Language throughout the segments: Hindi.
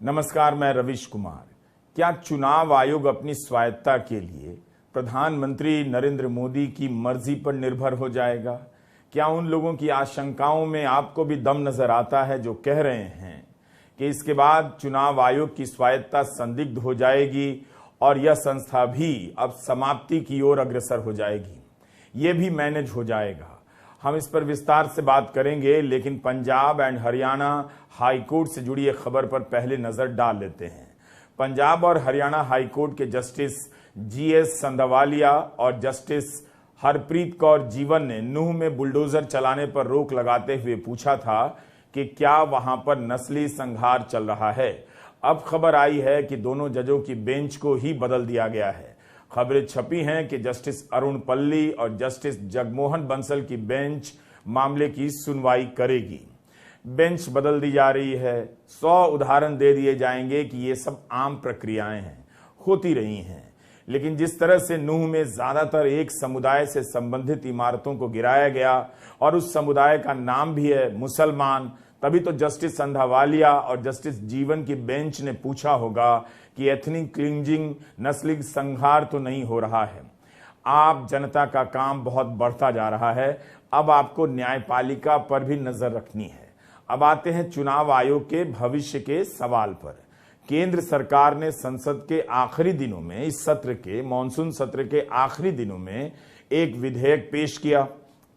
नमस्कार, मैं रविश कुमार। क्या चुनाव आयोग अपनी स्वायत्तता के लिए प्रधानमंत्री नरेंद्र मोदी की मर्जी पर निर्भर हो जाएगा? क्या उन लोगों की आशंकाओं में आपको भी दम नजर आता है जो कह रहे हैं कि इसके बाद चुनाव आयोग की स्वायत्तता संदिग्ध हो जाएगी और यह संस्था भी अब समाप्ति की ओर अग्रसर हो जाएगी, ये भी मैनेज हो जाएगा? हम इस पर विस्तार से बात करेंगे, लेकिन पंजाब एंड हरियाणा हाईकोर्ट से जुड़ी एक खबर पर पहले नजर डाल लेते हैं। पंजाब और हरियाणा हाईकोर्ट के जस्टिस जीएस संधावालिया और जस्टिस हरप्रीत कौर जीवन ने नूंह में बुलडोजर चलाने पर रोक लगाते हुए पूछा था कि क्या वहां पर नस्ली संघार चल रहा है। अब खबर आई है कि दोनों जजों की बेंच को ही बदल दिया गया है। खबरें छपी हैं कि जस्टिस अरुण पल्ली और जस्टिस जगमोहन बंसल की बेंच मामले की सुनवाई करेगी। बेंच बदल दी जा रही है। 100 उदाहरण दे दिए जाएंगे कि ये सब आम प्रक्रियाएं हैं, होती रही हैं। लेकिन जिस तरह से नूंह में ज्यादातर एक समुदाय से संबंधित इमारतों को गिराया गया और उस समुदाय का नाम भी है मुसलमान, तभी तो जस्टिस संधावालिया और जस्टिस जीवन की बेंच ने पूछा होगा कि एथनिक क्लिंजिंग, नस्ली संघार तो नहीं हो रहा है। आप जनता का काम बहुत बढ़ता जा रहा है। अब आपको न्यायपालिका पर भी नजर रखनी है। अब आते हैं चुनाव आयोग के भविष्य के सवाल पर। केंद्र सरकार ने संसद के आखिरी दिनों में, इस सत्र के मॉनसून सत्र के आखिरी दिनों में एक विधेयक पेश किया।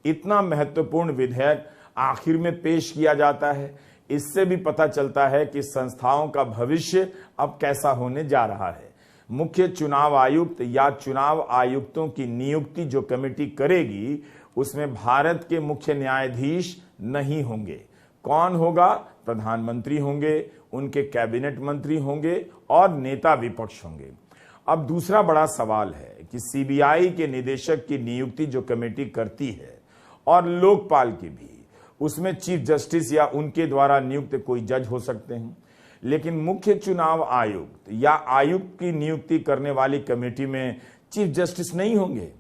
इतना महत्वपूर्ण विधेयक आखिर में पेश किया जाता है, इससे भी पता चलता है कि संस्थाओं का भविष्य अब कैसा होने जा रहा है। मुख्य चुनाव आयुक्त या चुनाव आयुक्तों की नियुक्ति जो कमेटी करेगी, उसमें भारत के मुख्य न्यायाधीश नहीं होंगे। कौन होगा? प्रधानमंत्री होंगे, उनके कैबिनेट मंत्री होंगे और नेता विपक्ष होंगे। अब दूसरा बड़ा सवाल है कि सीबीआई के निदेशक की नियुक्ति जो कमेटी करती है और लोकपाल की भी, उसमें चीफ जस्टिस या उनके द्वारा नियुक्त कोई जज हो सकते हैं। लेकिन मुख्य चुनाव आयुक्त या आयुक्त की नियुक्ति करने वाली कमेटी में चीफ जस्टिस नहीं होंगे।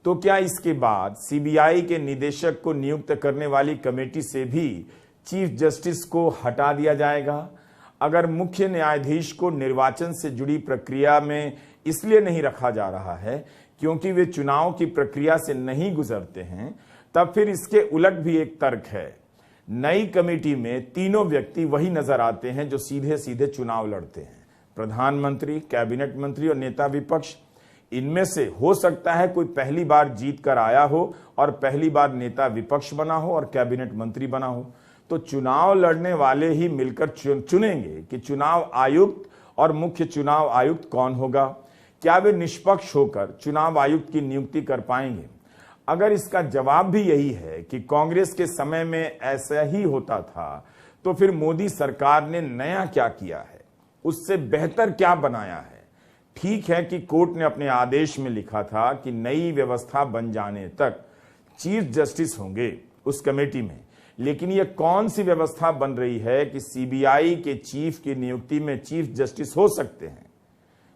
तो क्या इसके बाद सीबीआई के निदेशक को नियुक्त करने वाली कमेटी से भी चीफ जस्टिस को हटा दिया जाएगा? अगर मुख्य न्यायाधीश को निर्वाचन से जुड़ी प्रक्रिया में इसलिए नहीं रखा जा रहा है क्योंकि वे चुनाव की प्रक्रिया से नहीं गुजरते हैं, तब फिर इसके उलट भी एक तर्क है। नई कमेटी में तीनों व्यक्ति वही नजर आते हैं जो सीधे सीधे चुनाव लड़ते हैं, प्रधानमंत्री, कैबिनेट मंत्री और नेता विपक्ष। इनमें से हो सकता है कोई पहली बार जीत कर आया हो और पहली बार नेता विपक्ष बना हो और कैबिनेट मंत्री बना हो। तो चुनाव लड़ने वाले ही मिलकर चुनेंगे कि चुनाव आयुक्त और मुख्य चुनाव आयुक्त कौन होगा। क्या वे निष्पक्ष होकर चुनाव आयुक्त की नियुक्ति कर पाएंगे? अगर इसका जवाब भी यही है कि कांग्रेस के समय में ऐसा ही होता था, तो फिर मोदी सरकार ने नया क्या किया है, उससे बेहतर क्या बनाया है? ठीक है कि कोर्ट ने अपने आदेश में लिखा था कि नई व्यवस्था बन जाने तक चीफ जस्टिस होंगे उस कमेटी में, लेकिन यह कौन सी व्यवस्था बन रही है कि सीबीआई के चीफ की नियुक्ति में चीफ जस्टिस हो सकते हैं?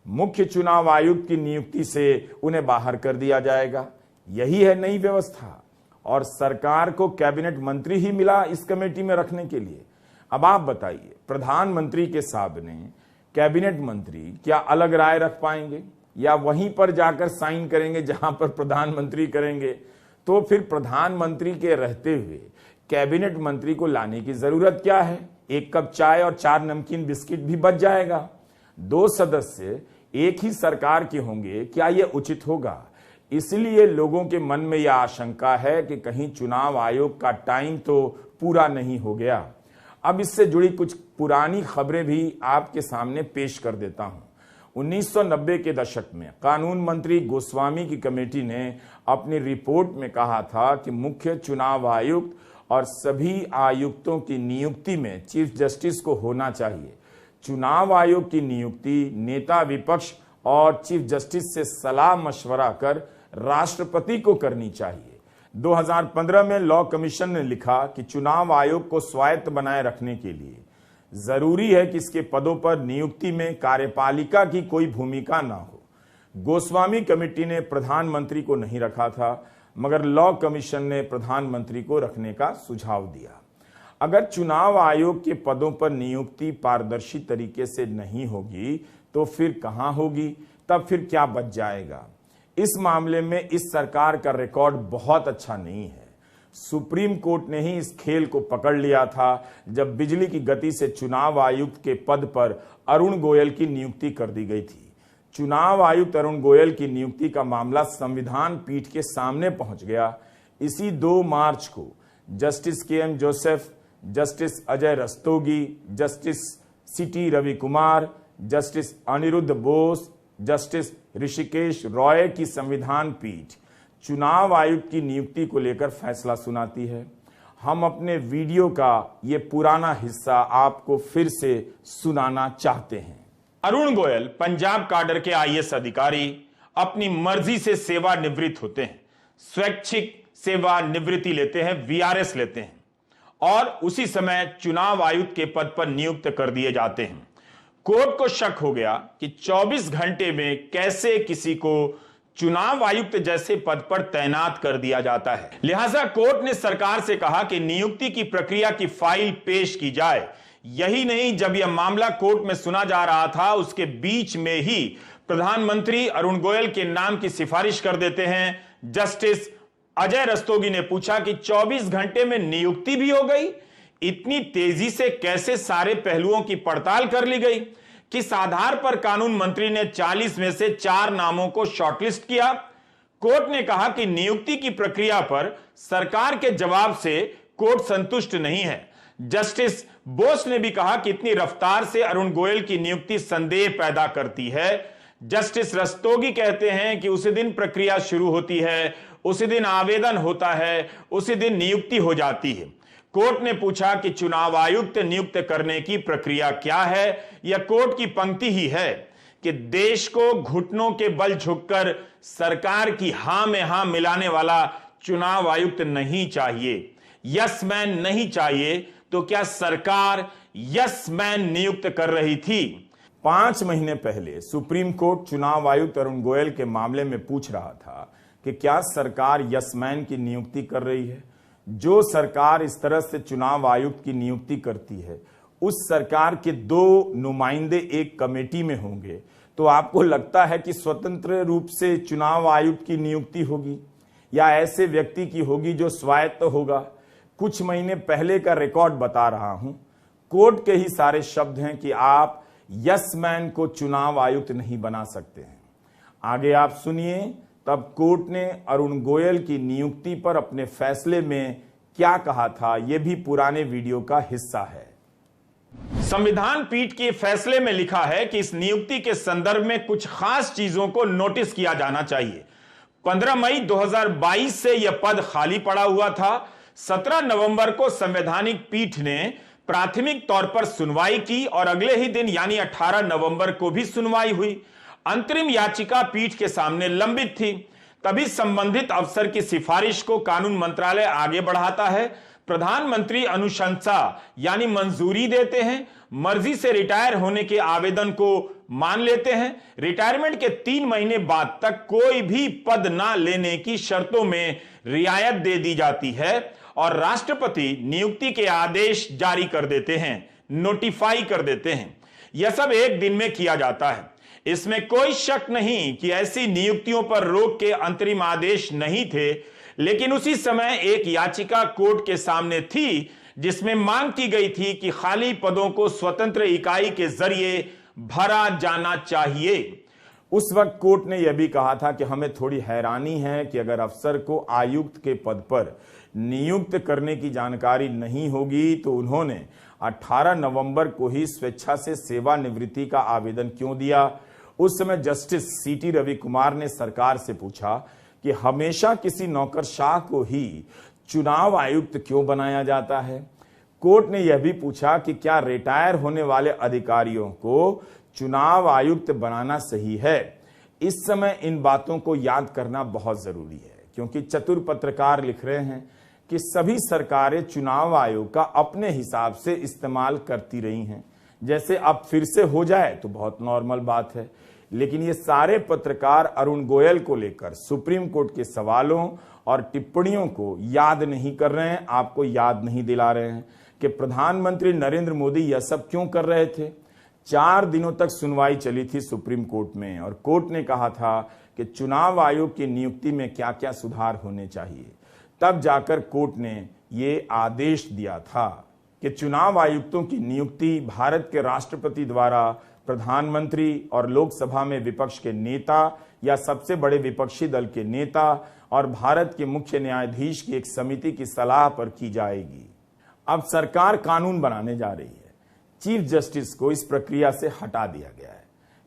मुख्य चुनाव आयुक्त की नियुक्ति से उन्हें बाहर कर दिया जाएगा। यही है नई व्यवस्था। और सरकार को कैबिनेट मंत्री ही मिला इस कमेटी में रखने के लिए। अब आप बताइए, प्रधानमंत्री के सामने कैबिनेट मंत्री क्या अलग राय रख पाएंगे या वहीं पर जाकर साइन करेंगे जहां पर प्रधानमंत्री करेंगे? तो फिर प्रधानमंत्री के रहते हुए कैबिनेट मंत्री को लाने की जरूरत क्या है? एक कप चाय और 4 नमकीन बिस्किट भी बच जाएगा। 2 सदस्य एक ही सरकार के होंगे, क्या यह उचित होगा? इसलिए लोगों के मन में यह आशंका है कि कहीं चुनाव आयोग का टाइम तो पूरा नहीं हो गया। अब इससे जुड़ी कुछ पुरानी खबरें भी आपके सामने पेश कर देता हूं। 1990 के दशक में कानून मंत्री गोस्वामी की कमेटी ने अपनी रिपोर्ट में कहा था कि मुख्य चुनाव आयुक्त और सभी आयुक्तों की नियुक्ति में चीफ जस्टिस को होना चाहिए। चुनाव आयोग की नियुक्ति नेता विपक्ष और चीफ जस्टिस से सलाह मशवरा कर राष्ट्रपति को करनी चाहिए। 2015 में लॉ कमीशन ने लिखा कि चुनाव आयोग को स्वायत्त बनाए रखने के लिए जरूरी है कि इसके पदों पर नियुक्ति में कार्यपालिका की कोई भूमिका ना हो। गोस्वामी कमेटी ने प्रधानमंत्री को नहीं रखा था, मगर लॉ कमीशन ने प्रधानमंत्री को रखने का सुझाव दिया। अगर चुनाव आयोग के पदों पर नियुक्ति पारदर्शी तरीके से नहीं होगी तो फिर कहां होगी, तब फिर क्या बच जाएगा। इस मामले में इस सरकार का रिकॉर्ड बहुत अच्छा नहीं है। सुप्रीम कोर्ट ने ही इस खेल को पकड़ लिया था जब बिजली की गति से चुनाव आयुक्त के पद पर अरुण गोयल की नियुक्ति कर दी गई थी। चुनाव आयुक्त अरुण गोयल की नियुक्ति का मामला संविधान पीठ के सामने पहुंच गया। इसी 2 मार्च को justice K M. Joseph, justice Ajay Rastogi, justice C T. Ravi Kumar, justice Aniruddha Bose, justice Hrishikesh Roy की संविधान पीठ चुनाव आयुक्त की नियुक्ति को लेकर फैसला सुनाती है। हम अपने वीडियो का ये पुराना हिस्सा आपको फिर से सुनाना चाहते हैं। अरुण गोयल पंजाब काडर के आईएएस अधिकारी अपनी मर्जी से सेवानिवृत्त होते हैं, स्वैच्छिक सेवानिवृत्ति लेते हैं, वीआरएस लेते हैं और उसी समय चुनाव आयुक्त के पद पर नियुक्त कर दिए जाते हैं। कोर्ट को शक हो गया कि 24 घंटे में कैसे किसी को चुनाव आयुक्त जैसे पद पर तैनात कर दिया जाता है। लिहाजा कोर्ट ने सरकार से कहा कि नियुक्ति की प्रक्रिया की फाइल पेश की जाए। यही नहीं, जब यह मामला कोर्ट में सुना जा रहा था उसके बीच में ही प्रधानमंत्री अरुण गोयल के नाम की सिफारिश कर देते हैं। जस्टिस अजय रस्तोगी ने पूछा कि 24 घंटे में नियुक्ति भी हो गई, इतनी तेजी से कैसे सारे पहलुओं की पड़ताल कर ली गई। किस आधार पर कानून मंत्री ने 40 में से 4 नामों को शॉर्टलिस्ट किया। कोर्ट ने कहा कि नियुक्ति की प्रक्रिया पर सरकार के जवाब से कोर्ट संतुष्ट नहीं है। जस्टिस बोस ने भी कहा कि इतनी रफ्तार से अरुण गोयल की नियुक्ति संदेह पैदा करती है। जस्टिस रस्तोगी कहते हैं कि उसी दिन प्रक्रिया शुरू होती है, उसी दिन आवेदन होता है, उसी दिन नियुक्ति हो जाती है। कोर्ट ने पूछा कि चुनाव आयुक्त नियुक्त करने की प्रक्रिया क्या है। यह कोर्ट की पंक्ति ही है कि देश को घुटनों के बल झुककर सरकार की हां में हां मिलाने वाला चुनाव आयुक्त नहीं चाहिए, यस मैन नहीं चाहिए। तो क्या सरकार यस मैन नियुक्त कर रही थी? 5 महीने पहले सुप्रीम कोर्ट चुनाव आयुक्त अरुण गोयल के मामले में पूछ रहा था कि क्या सरकार यस मैन की नियुक्ति कर रही है। जो सरकार इस तरह से चुनाव आयुक्त की नियुक्ति करती है उस सरकार के 2 नुमाइंदे एक कमेटी में होंगे, तो आपको लगता है कि स्वतंत्र रूप से चुनाव आयुक्त की नियुक्ति होगी या ऐसे व्यक्ति की होगी जो स्वायत्त होगा। कुछ महीने पहले का रिकॉर्ड बता रहा हूं। कोर्ट के ही सारे शब्द हैं कि आप यस मैन को चुनाव आयुक्त नहीं बना सकते हैं। आगे आप सुनिए तब कोर्ट ने अरुण गोयल की नियुक्ति पर अपने फैसले में क्या कहा था। यह भी पुराने वीडियो का हिस्सा है। संविधान पीठ के फैसले में लिखा है कि इस नियुक्ति के संदर्भ में कुछ खास चीजों को नोटिस किया जाना चाहिए। 15 मई 2022 से यह पद खाली पड़ा हुआ था। 17 नवंबर को संवैधानिक पीठ ने प्राथमिक तौर पर सुनवाई की और अगले ही दिन यानी 18 नवंबर को भी सुनवाई हुई। अंतरिम याचिका पीठ के सामने लंबित थी। तभी संबंधित अफसर की सिफारिश को कानून मंत्रालय आगे बढ़ाता है। प्रधानमंत्री अनुशंसा यानी मंजूरी देते हैं। मर्जी से रिटायर होने के आवेदन को मान लेते हैं। रिटायरमेंट के 3 महीने बाद तक कोई भी पद ना लेने की शर्तों में रियायत दे दी जाती है और राष्ट्रपति नियुक्ति के आदेश जारी कर देते हैं, नोटिफाई कर देते हैं। यह सब एक दिन में किया जाता है। इसमें कोई शक नहीं कि ऐसी नियुक्तियों पर रोक के अंतरिम आदेश नहीं थे, लेकिन उसी समय एक याचिका कोर्ट के सामने थी जिसमें मांग की गई थी कि खाली पदों को स्वतंत्र इकाई के जरिए भरा जाना चाहिए। उस वक्त कोर्ट ने यह भी कहा था कि हमें थोड़ी हैरानी है कि अगर अफसर को आयुक्त के पद पर नियुक्त करने की जानकारी नहीं होगी तो उन्होंने 18 नवंबर को ही स्वेच्छा से सेवानिवृत्ति का आवेदन क्यों दिया। उस समय जस्टिस सी.टी. रवि कुमार ने सरकार से पूछा कि हमेशा किसी नौकरशाह को ही चुनाव आयुक्त क्यों बनाया जाता है। कोर्ट ने यह भी पूछा कि क्या रिटायर होने वाले अधिकारियों को चुनाव आयुक्त बनाना सही है। इस समय इन बातों को याद करना बहुत जरूरी है, क्योंकि चतुर पत्रकार लिख रहे हैं कि सभी सरकारें चुनाव आयोग का अपने हिसाब से इस्तेमाल करती रही हैं। जैसे अब फिर से हो जाए तो बहुत नॉर्मल बात है, लेकिन ये सारे पत्रकार अरुण गोयल को लेकर सुप्रीम कोर्ट के सवालों और टिप्पणियों को याद नहीं कर रहे हैं, आपको याद नहीं दिला रहे हैं कि प्रधानमंत्री नरेंद्र मोदी यह सब क्यों कर रहे थे। 4 दिनों तक सुनवाई चली थी सुप्रीम कोर्ट में और कोर्ट ने कहा था कि चुनाव आयोग की नियुक्ति में क्या क्या सुधार होने चाहिए। तब जाकर कोर्ट ने ये आदेश दिया था कि चुनाव आयुक्तों की नियुक्ति भारत के राष्ट्रपति द्वारा प्रधानमंत्री और लोकसभा में विपक्ष के नेता या सबसे बड़े विपक्षी दल के नेता और भारत के मुख्य न्यायाधीश की एक समिति की सलाह पर की जाएगी। अब सरकार कानून बनाने जा रही है। चीफ जस्टिस को इस प्रक्रिया से हटा दिया गया है।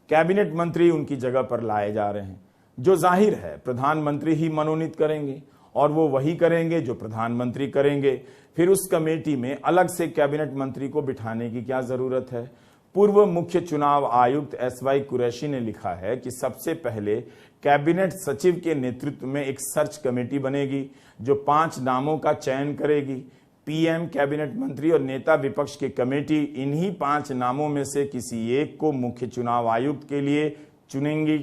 कैबिनेट मंत्री उनकी जगह पर लाए जा रहे हैं, जो जाहिर है प्रधानमंत्री ही मनोनीत करेंगे और वो वही करेंगे जो प्रधानमंत्री करेंगे। फिर उस कमेटी में अलग से कैबिनेट मंत्री को बिठाने की क्या जरूरत है। पूर्व मुख्य चुनाव आयुक्त SY कुरैशी ने लिखा है कि सबसे पहले कैबिनेट सचिव के नेतृत्व में एक सर्च कमेटी बनेगी जो 5 नामों का चयन करेगी। PM, कैबिनेट मंत्री और नेता विपक्ष की कमेटी इन्हीं 5 नामों में से किसी एक को मुख्य चुनाव आयुक्त के लिए चुनेंगी।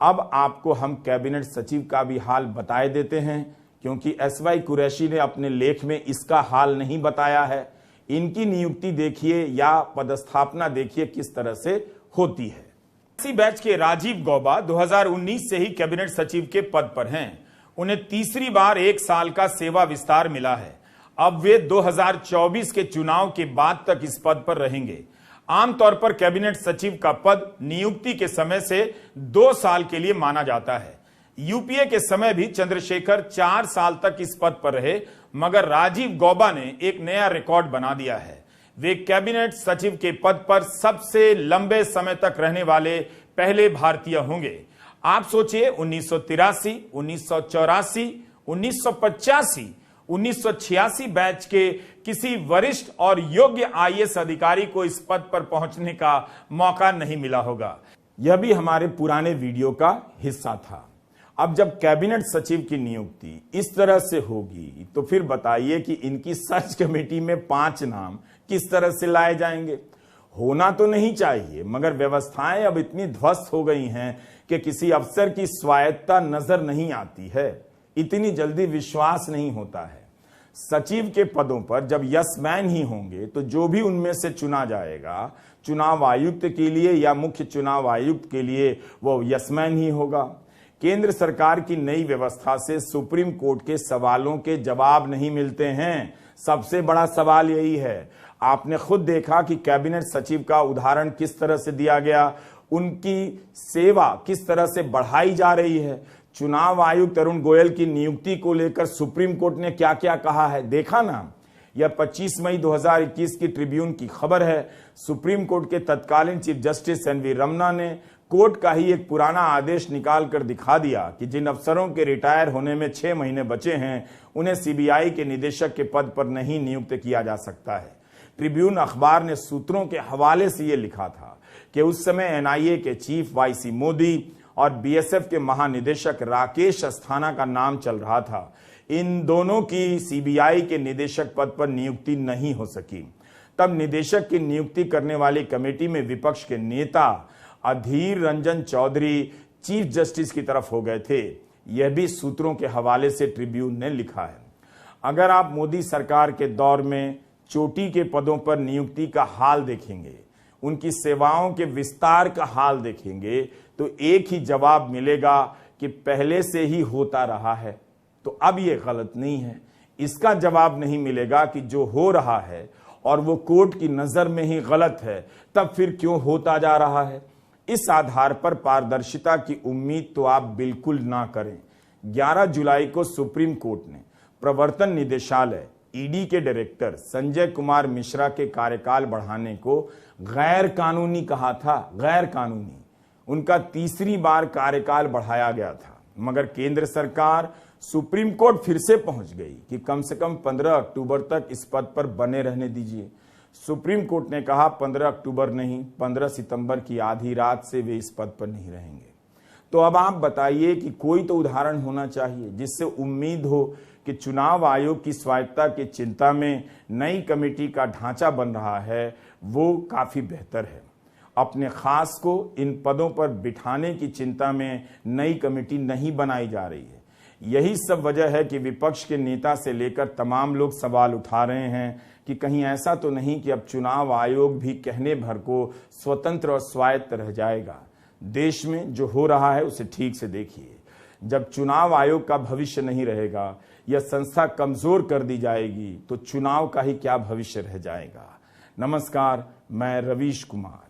अब आपको हम कैबिनेट सचिव का भी हाल बताए देते हैं, क्योंकि SY कुरैशी ने अपने लेख में इसका हाल नहीं बताया है। इनकी नियुक्ति देखिए या पदस्थापना देखिए किस तरह से होती है। इसी बैच के राजीव गौबा 2019 से ही कैबिनेट सचिव के पद पर हैं। उन्हें तीसरी बार 1 साल का सेवा विस्तार मिला है। अब वे 2024 के चुनाव के बाद तक इस पद पर रहेंगे। आमतौर पर कैबिनेट सचिव का पद नियुक्ति के समय से 2 साल के लिए माना जाता है। यूपीए के समय भी चंद्रशेखर 4 साल तक इस पद पर रहे, मगर राजीव गौबा ने एक नया रिकॉर्ड बना दिया है। वे कैबिनेट सचिव के पद पर सबसे लंबे समय तक रहने वाले पहले भारतीय होंगे। आप सोचिए, 1983, 1984, 1985, 1986 बैच के किसी वरिष्ठ और योग्य IAS अधिकारी को इस पद पर पहुंचने का मौका नहीं मिला होगा। यह भी हमारे पुराने वीडियो का हिस्सा था। अब जब कैबिनेट सचिव की नियुक्ति इस तरह से होगी तो फिर बताइए कि इनकी सर्च कमेटी में 5 नाम किस तरह से लाए जाएंगे। होना तो नहीं चाहिए, मगर व्यवस्थाएं अब इतनी ध्वस्त हो गई हैं कि किसी अफसर की स्वायत्तता नजर नहीं आती है, इतनी जल्दी विश्वास नहीं होता है। सचिव के पदों पर जब यस मैन ही होंगे तो जो भी उनमें से चुना जाएगा चुनाव आयुक्त के लिए या मुख्य चुनाव आयुक्त के लिए, वो यस मैन ही होगा। केंद्र सरकार की नई व्यवस्था से सुप्रीम कोर्ट के सवालों के जवाब नहीं मिलते हैं। सबसे बड़ा सवाल यही है। आपने खुद देखा कि कैबिनेट सचिव का उदाहरण किस तरह से दिया गया, उनकी सेवा किस तरह से बढ़ाई जा रही है। चुनाव आयुक्त अरुण गोयल की नियुक्ति को लेकर सुप्रीम कोर्ट ने क्या क्या कहा है, देखा ना। यह 25 मई 2021 की ट्रिब्यून की खबर है। सुप्रीम कोर्ट के तत्कालीन चीफ जस्टिस NV रमन्ना ने कोर्ट का ही एक पुराना आदेश निकाल कर दिखा दिया कि जिन अफसरों के रिटायर होने में 6 महीने बचे हैं उन्हें CBI के निदेशक के पद पर नहीं नियुक्त किया जा सकता है। ट्रिब्यून अखबार ने सूत्रों के हवाले से यह लिखा था कि उस समय NIA के चीफ YC मोदी और BSF के महानिदेशक राकेश अस्थाना का नाम चल रहा था। इन दोनों की CBI के निदेशक पद पर नियुक्ति नहीं हो सकी। तब निदेशक की नियुक्ति करने वाली कमेटी में विपक्ष के नेता अधीर रंजन चौधरी चीफ जस्टिस की तरफ हो गए थे। यह भी सूत्रों के हवाले से ट्रिब्यून ने लिखा है। अगर आप मोदी सरकार के दौर में चोटी के पदों पर नियुक्ति का हाल देखेंगे, उनकी सेवाओं के विस्तार का हाल देखेंगे, तो एक ही जवाब मिलेगा कि पहले से ही होता रहा है, तो अब यह गलत नहीं है। इसका जवाब नहीं मिलेगा कि जो हो रहा है और वो कोर्ट की नजर में ही गलत है, तब फिर क्यों होता जा रहा है। इस आधार पर पारदर्शिता की उम्मीद तो आप बिल्कुल ना करें। 11 जुलाई को सुप्रीम कोर्ट ने प्रवर्तन निदेशालय ED के डायरेक्टर संजय कुमार मिश्रा के कार्यकाल बढ़ाने को गैर कानूनी कहा था। गैर कानूनी। उनका तीसरी बार कार्यकाल बढ़ाया गया था, मगर केंद्र सरकार सुप्रीम कोर्ट फिर से पहुंच गई कि कम से कम 15 अक्टूबर तक इस पद पर बने रहने दीजिए। सुप्रीम कोर्ट ने कहा 15 अक्टूबर नहीं, 15 सितंबर की आधी रात से वे इस पद पर नहीं रहेंगे। तो अब आप बताइए कि कोई तो उदाहरण होना चाहिए जिससे उम्मीद हो कि चुनाव आयोग की स्वायत्तता की चिंता में नई कमेटी का ढांचा बन रहा है, वो काफी बेहतर है। अपने खास को इन पदों पर बिठाने की चिंता में नई कमेटी नहीं बनाई जा रही है। यही सब वजह है कि विपक्ष के नेता से लेकर तमाम लोग सवाल उठा रहे हैं कि कहीं ऐसा तो नहीं कि अब चुनाव आयोग भी कहने भर को स्वतंत्र और स्वायत्त रह जाएगा। देश में जो हो रहा है उसे ठीक से देखिए। जब चुनाव आयोग का भविष्य नहीं रहेगा या संस्था कमजोर कर दी जाएगी तो चुनाव का ही क्या भविष्य रह जाएगा। नमस्कार, मैं रवीश कुमार।